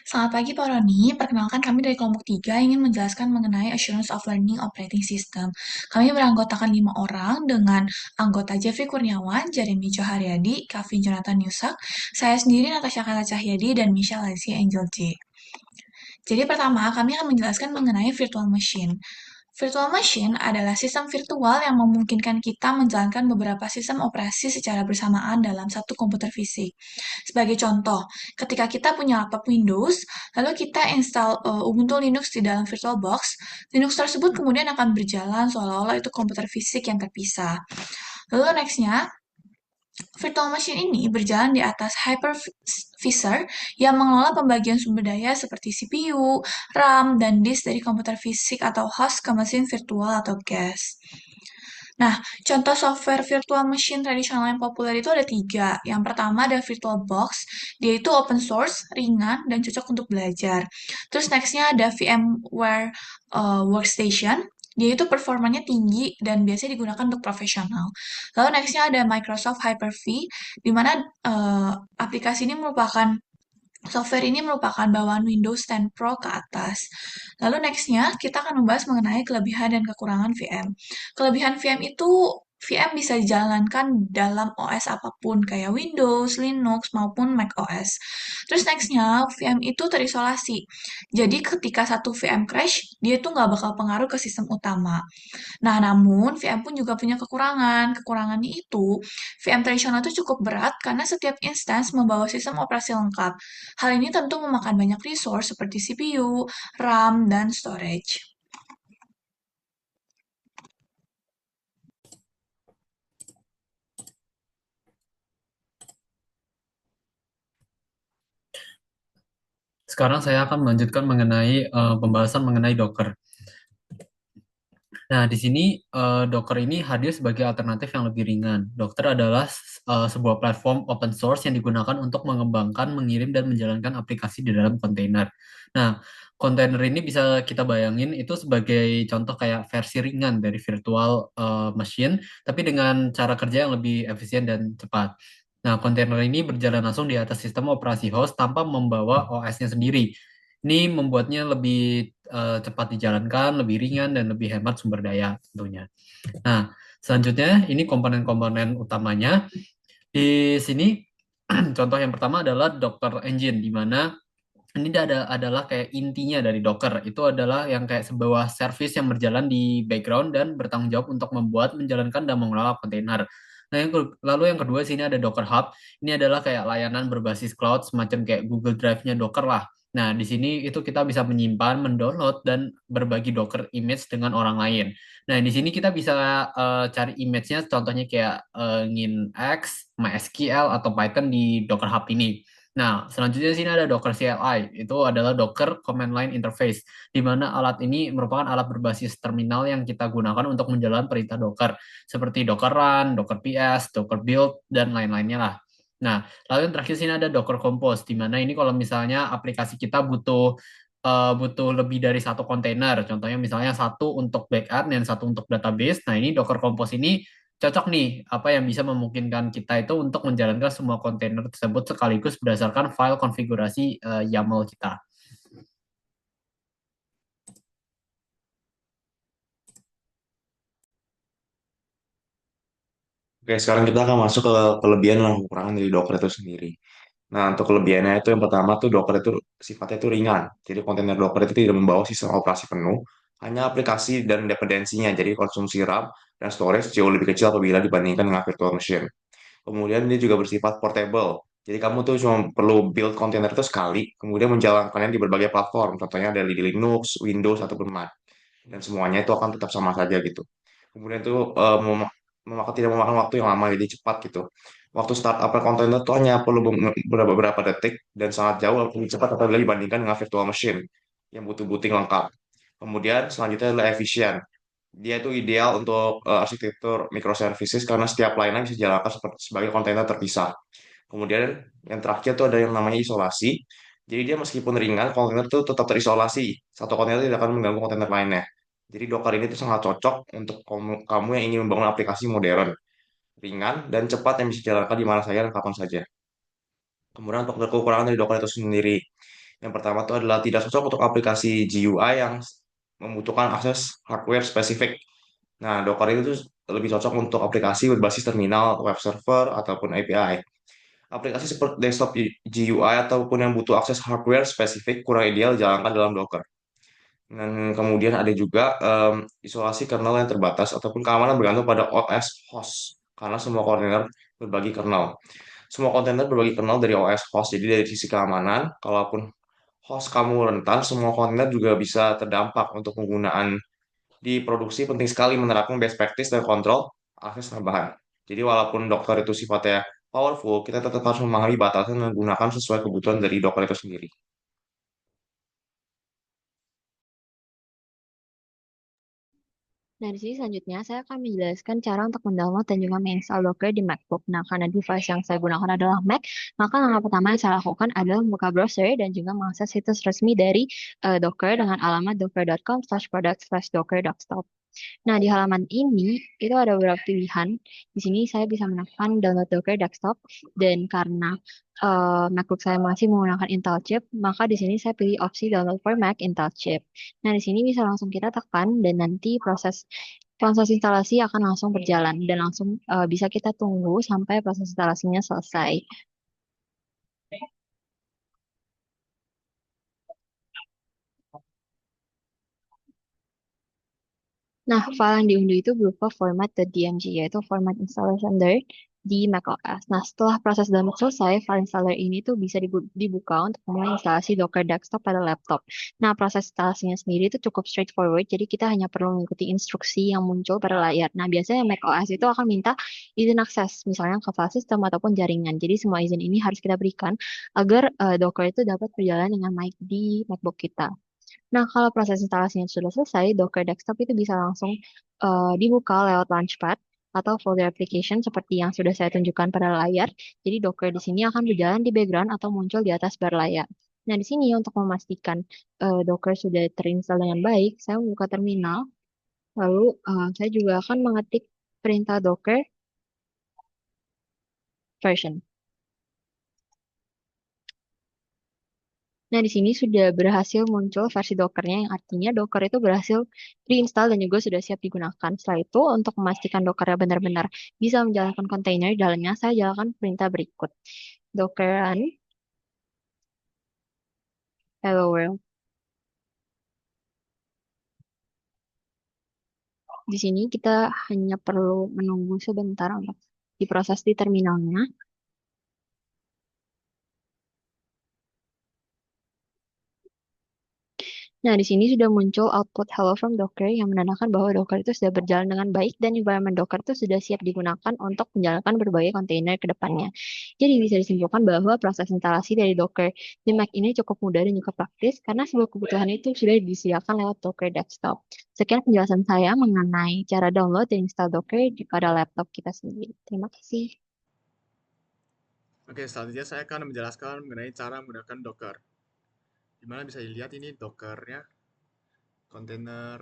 Selamat pagi Pak Roni, perkenalkan kami dari kelompok 3 ingin menjelaskan mengenai Assurance of Learning Operating System. Kami beranggotakan 5 orang dengan anggota Jeffrey Kurniawan, Jeremy Joharyadi, Kavin Jonathan Yusak, saya sendiri Natasha Kata Cahyadi, dan Michelle Lacey Angel J. Jadi pertama, kami akan menjelaskan mengenai virtual machine. Virtual machine adalah sistem virtual yang memungkinkan kita menjalankan beberapa sistem operasi secara bersamaan dalam satu komputer fisik. Sebagai contoh, ketika kita punya laptop Windows, lalu kita install Ubuntu Linux di dalam VirtualBox, Linux tersebut kemudian akan berjalan seolah-olah itu komputer fisik yang terpisah. Lalu nextnya, virtual machine ini berjalan di atas hypervisor yang mengelola pembagian sumber daya seperti CPU, RAM, dan disk dari komputer fisik atau host ke mesin virtual atau cache. Nah, contoh software virtual machine tradisional yang populer itu ada tiga. Yang pertama ada VirtualBox, dia itu open source, ringan, dan cocok untuk belajar. Terus nextnya ada VMware Workstation, dia itu performanya tinggi dan biasanya digunakan untuk profesional. Lalu nextnya ada Microsoft Hyper-V, di mana aplikasi ini merupakan software ini merupakan bawaan Windows 10 Pro ke atas. Lalu nextnya kita akan membahas mengenai kelebihan dan kekurangan VM. Kelebihan VM itu VM bisa dijalankan dalam OS apapun kayak Windows, Linux, maupun Mac OS. Terus nextnya VM itu terisolasi. Jadi ketika satu VM crash, dia tuh nggak bakal pengaruh ke sistem utama. Nah, namun VM pun juga punya kekurangan. Kekurangannya itu, VM tradisional itu cukup berat karena setiap instance membawa sistem operasi lengkap. Hal ini tentu memakan banyak resource seperti CPU, RAM, dan storage. Sekarang saya akan melanjutkan mengenai pembahasan mengenai Docker. Nah, di sini Docker ini hadir sebagai alternatif yang lebih ringan. Docker adalah sebuah platform open source yang digunakan untuk mengembangkan, mengirim, dan menjalankan aplikasi di dalam kontainer. Nah, kontainer ini bisa kita bayangin itu sebagai contoh kayak versi ringan dari virtual machine, tapi dengan cara kerja yang lebih efisien dan cepat. Nah, kontainer ini berjalan langsung di atas sistem operasi host tanpa membawa OS-nya sendiri. Ini membuatnya lebih cepat dijalankan, lebih ringan, dan lebih hemat sumber daya tentunya. Nah, selanjutnya ini komponen-komponen utamanya. Di sini contoh yang pertama adalah Docker Engine, di mana ini adalah kayak intinya dari Docker. Itu adalah yang kayak sebuah service yang berjalan di background dan bertanggung jawab untuk membuat, menjalankan, dan mengelola kontainer. Nah, lalu yang kedua sini ada Docker Hub. Ini adalah kayak layanan berbasis cloud semacam kayak Google Drive-nya Docker lah. Nah, di sini itu kita bisa menyimpan, mendownload, dan berbagi Docker image dengan orang lain. Nah, di sini kita bisa cari image-nya, contohnya kayak Nginx, MySQL, atau Python di Docker Hub ini. Nah, selanjutnya di sini ada Docker CLI. Itu adalah Docker Command Line Interface, di mana alat ini merupakan alat berbasis terminal yang kita gunakan untuk menjalankan perintah Docker, seperti Docker Run, Docker PS, Docker Build, dan lain-lainnya lah. Nah, lalu yang terakhir sini ada Docker Compose, di mana ini kalau misalnya aplikasi kita butuh lebih dari satu kontainer, contohnya misalnya satu untuk backup dan satu untuk database. Nah, ini Docker Compose ini cocok nih, apa yang bisa memungkinkan kita itu untuk menjalankan semua kontainer tersebut sekaligus berdasarkan file konfigurasi YAML kita. Oke, sekarang kita akan masuk ke kelebihan dan kekurangan dari Docker itu sendiri. Nah, untuk kelebihannya itu yang pertama tuh Docker itu sifatnya itu ringan. Jadi kontainer Docker itu tidak membawa sistem operasi penuh, hanya aplikasi dan dependensinya. Jadi konsumsi RAM dan storage jauh lebih kecil apabila dibandingkan dengan virtual machine. Kemudian dia juga bersifat portable. Jadi kamu tuh cuma perlu build kontainer itu sekali, kemudian menjalankannya di berbagai platform. Contohnya dari Linux, Windows, ataupun Mac. Dan semuanya itu akan tetap sama saja gitu. Kemudian itu tidak memakan waktu yang lama, jadi cepat gitu. Waktu startup kontainer itu hanya perlu beberapa detik dan sangat jauh lebih cepat apabila dibandingkan dengan virtual machine yang butuh booting lengkap. Kemudian selanjutnya adalah efisien. Dia itu ideal untuk arsitektur microservices karena setiap layanan bisa dijalankan sebagai kontainer terpisah. Kemudian yang terakhir itu ada yang namanya isolasi. Jadi dia meskipun ringan, kontainer itu tetap terisolasi. Satu kontainer tidak akan mengganggu kontainer lainnya. Jadi Docker ini tuh sangat cocok untuk kamu yang ingin membangun aplikasi modern, ringan, dan cepat yang bisa dijalankan di mana saja dan kapan saja. Kemudian untuk kekurangan dari Docker itu sendiri. Yang pertama itu adalah tidak cocok untuk aplikasi GUI yang membutuhkan akses hardware spesifik. Nah, Docker itu tuh lebih cocok untuk aplikasi berbasis terminal, web server, ataupun API. Aplikasi seperti desktop GUI ataupun yang butuh akses hardware spesifik kurang ideal dijalankan dalam Docker. Dan kemudian ada juga isolasi kernel yang terbatas ataupun keamanan bergantung pada OS host karena semua kontainer berbagi kernel. Semua kontainer berbagi kernel dari OS host. Jadi dari sisi keamanan, kalaupun host kamu rentan, semua kontainer juga bisa terdampak untuk penggunaan di produksi. Penting sekali menerapkan best practice dan kontrol akses tambahan. Jadi walaupun Docker itu sifatnya powerful, kita tetap harus memahami batasan dan menggunakan sesuai kebutuhan dari Docker itu sendiri. Nah, di sini selanjutnya saya akan menjelaskan cara untuk mendownload dan juga menginstal Docker di MacBook. Nah, karena device yang saya gunakan adalah Mac, maka langkah pertama yang saya lakukan adalah membuka browser dan juga mengakses situs resmi dari Docker dengan alamat docker.com/product/docker.stop. Nah, di halaman ini itu ada beberapa pilihan. Di sini saya bisa menekan download Docker desktop dan karena MacBook saya masih menggunakan Intel chip, maka di sini saya pilih opsi download for Mac Intel chip. Nah, di sini bisa langsung kita tekan dan nanti proses instalasi akan langsung berjalan dan langsung bisa kita tunggu sampai proses instalasinya selesai. Nah, file yang diunduh itu berupa format .dmg, yaitu format installer standard di macOS. Nah, setelah proses download selesai, file installer ini tuh bisa dibuka untuk memulai instalasi Docker Desktop pada laptop. Nah, proses instalasinya sendiri itu cukup straightforward, jadi kita hanya perlu mengikuti instruksi yang muncul pada layar. Nah, biasanya macOS itu akan minta izin akses, misalnya ke file system ataupun jaringan. Jadi, semua izin ini harus kita berikan agar Docker itu dapat berjalan dengan baik di MacBook kita. Nah, kalau proses instalasinya sudah selesai, Docker Desktop itu bisa langsung dibuka lewat Launchpad atau folder application seperti yang sudah saya tunjukkan pada layar. Jadi Docker di sini akan berjalan di background atau muncul di atas bar layar. Nah, di sini untuk memastikan Docker sudah terinstall dengan baik, saya membuka terminal, lalu saya juga akan mengetik perintah Docker version. Nah, di sini sudah berhasil muncul versi Docker-nya, yang artinya Docker itu berhasil reinstall dan juga sudah siap digunakan. Setelah itu, untuk memastikan Docker-nya benar-benar bisa menjalankan kontainer di dalamnya, saya jalankan perintah berikut. Docker run hello world. Di sini kita hanya perlu menunggu sebentar untuk diproses di terminalnya. Nah, di sini sudah muncul output Hello from Docker yang menandakan bahwa Docker itu sudah berjalan dengan baik dan environment Docker itu sudah siap digunakan untuk menjalankan berbagai kontainer ke depannya. Jadi bisa disimpulkan bahwa proses instalasi dari Docker di Mac ini cukup mudah dan juga praktis karena sebuah kebutuhan itu sudah disediakan lewat Docker Desktop. Sekian penjelasan saya mengenai cara download dan install Docker pada laptop kita sendiri. Terima kasih. Oke, selanjutnya saya akan menjelaskan mengenai cara menggunakan Docker. Dimana bisa dilihat ini Dockernya, kontainer.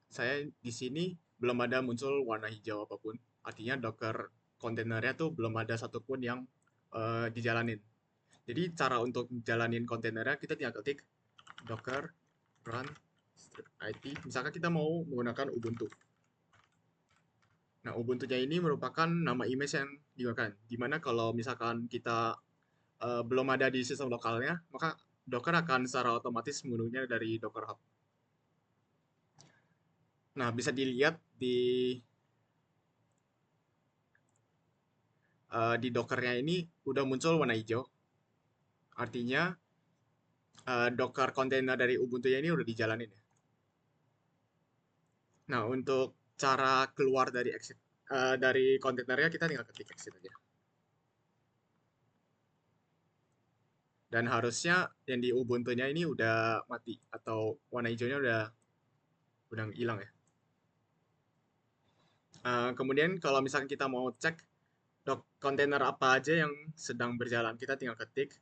Saya di sini belum ada muncul warna hijau apapun. Artinya Docker kontainernya tuh belum ada satupun yang dijalanin. Jadi cara untuk jalanin kontainernya kita tinggal ketik Docker run it. Misalkan kita mau menggunakan Ubuntu. Nah, Ubuntu-nya ini merupakan nama image yang digunakan. Dimana kalau misalkan kita belum ada di sistem lokalnya, maka Docker akan secara otomatis mengunduhnya dari Docker Hub. Nah, bisa dilihat di Dockernya ini udah muncul warna hijau. Artinya Docker container dari Ubuntu-nya ini udah dijalanin ya. Nah, untuk cara keluar dari exit dari kontainernya kita tinggal ketik exit aja. Dan harusnya yang di Ubuntu-nya ini udah mati atau warna hijaunya udah hilang ya. Kemudian kalau misalkan kita mau cek kontainer apa aja yang sedang berjalan, kita tinggal ketik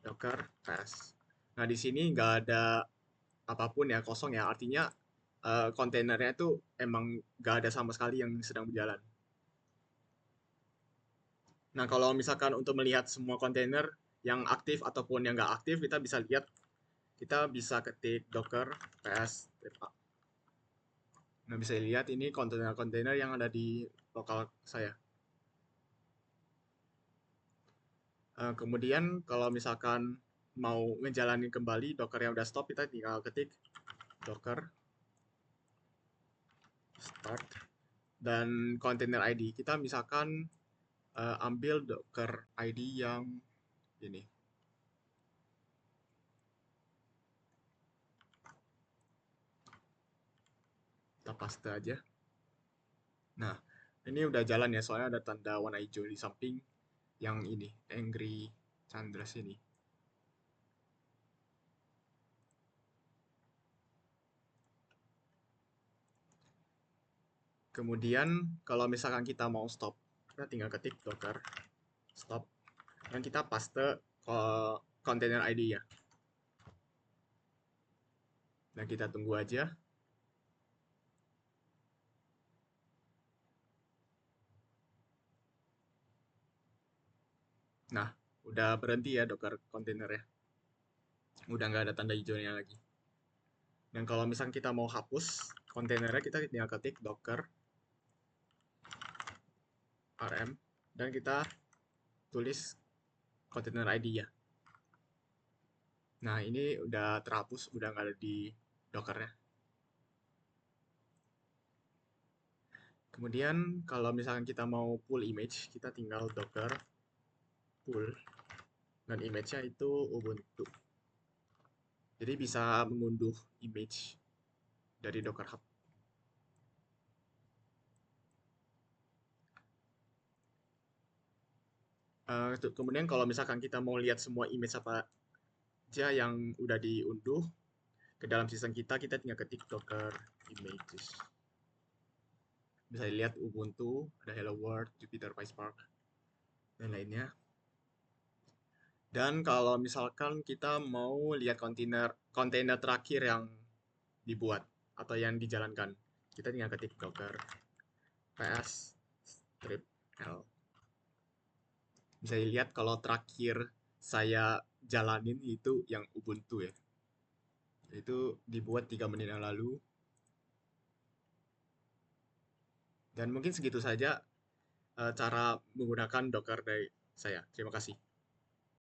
docker pass. Nah, di sini nggak ada apapun ya, kosong ya. Artinya kontainernya itu emang nggak ada sama sekali yang sedang berjalan. Nah, kalau misalkan untuk melihat semua kontainer yang aktif ataupun yang nggak aktif, kita bisa lihat kita bisa ketik docker ps -a. Nah, bisa lihat ini kontainer-kontainer yang ada di lokal saya. Kemudian kalau misalkan mau ngejalanin kembali docker yang udah stop, kita tinggal ketik docker start dan container ID. Kita misalkan ambil docker ID yang ini. Kita paste aja. Nah, ini udah jalan ya, soalnya ada tanda warna hijau di samping yang ini, Angry Chandras ini. Kemudian kalau misalkan kita mau stop, kita tinggal ketik docker stop dan kita paste container ID ya. Nah, kita tunggu aja. Nah, udah berhenti ya docker container ya. Udah nggak ada tanda hijaunya lagi. Dan kalau misalkan kita mau hapus kontainernya, kita tinggal ketik docker rm dan kita tulis container ID ya. Nah, ini udah terhapus, udah nggak ada di dockernya. Kemudian kalau misalkan kita mau pull image, kita tinggal docker pull dan image-nya itu Ubuntu. Jadi bisa mengunduh image dari Docker Hub. Kemudian kalau misalkan kita mau lihat semua image apa aja yang udah diunduh ke dalam sistem kita, kita tinggal ketik docker images. Bisa dilihat Ubuntu, ada Hello World, Jupyter PySpark, dan lainnya. Dan kalau misalkan kita mau lihat kontainer terakhir yang dibuat atau yang dijalankan, kita tinggal ketik docker ps strip l. Bisa dilihat kalau terakhir saya jalanin itu yang Ubuntu ya. Itu dibuat 3 menit yang lalu. Dan mungkin segitu saja cara menggunakan Docker dari saya. Terima kasih.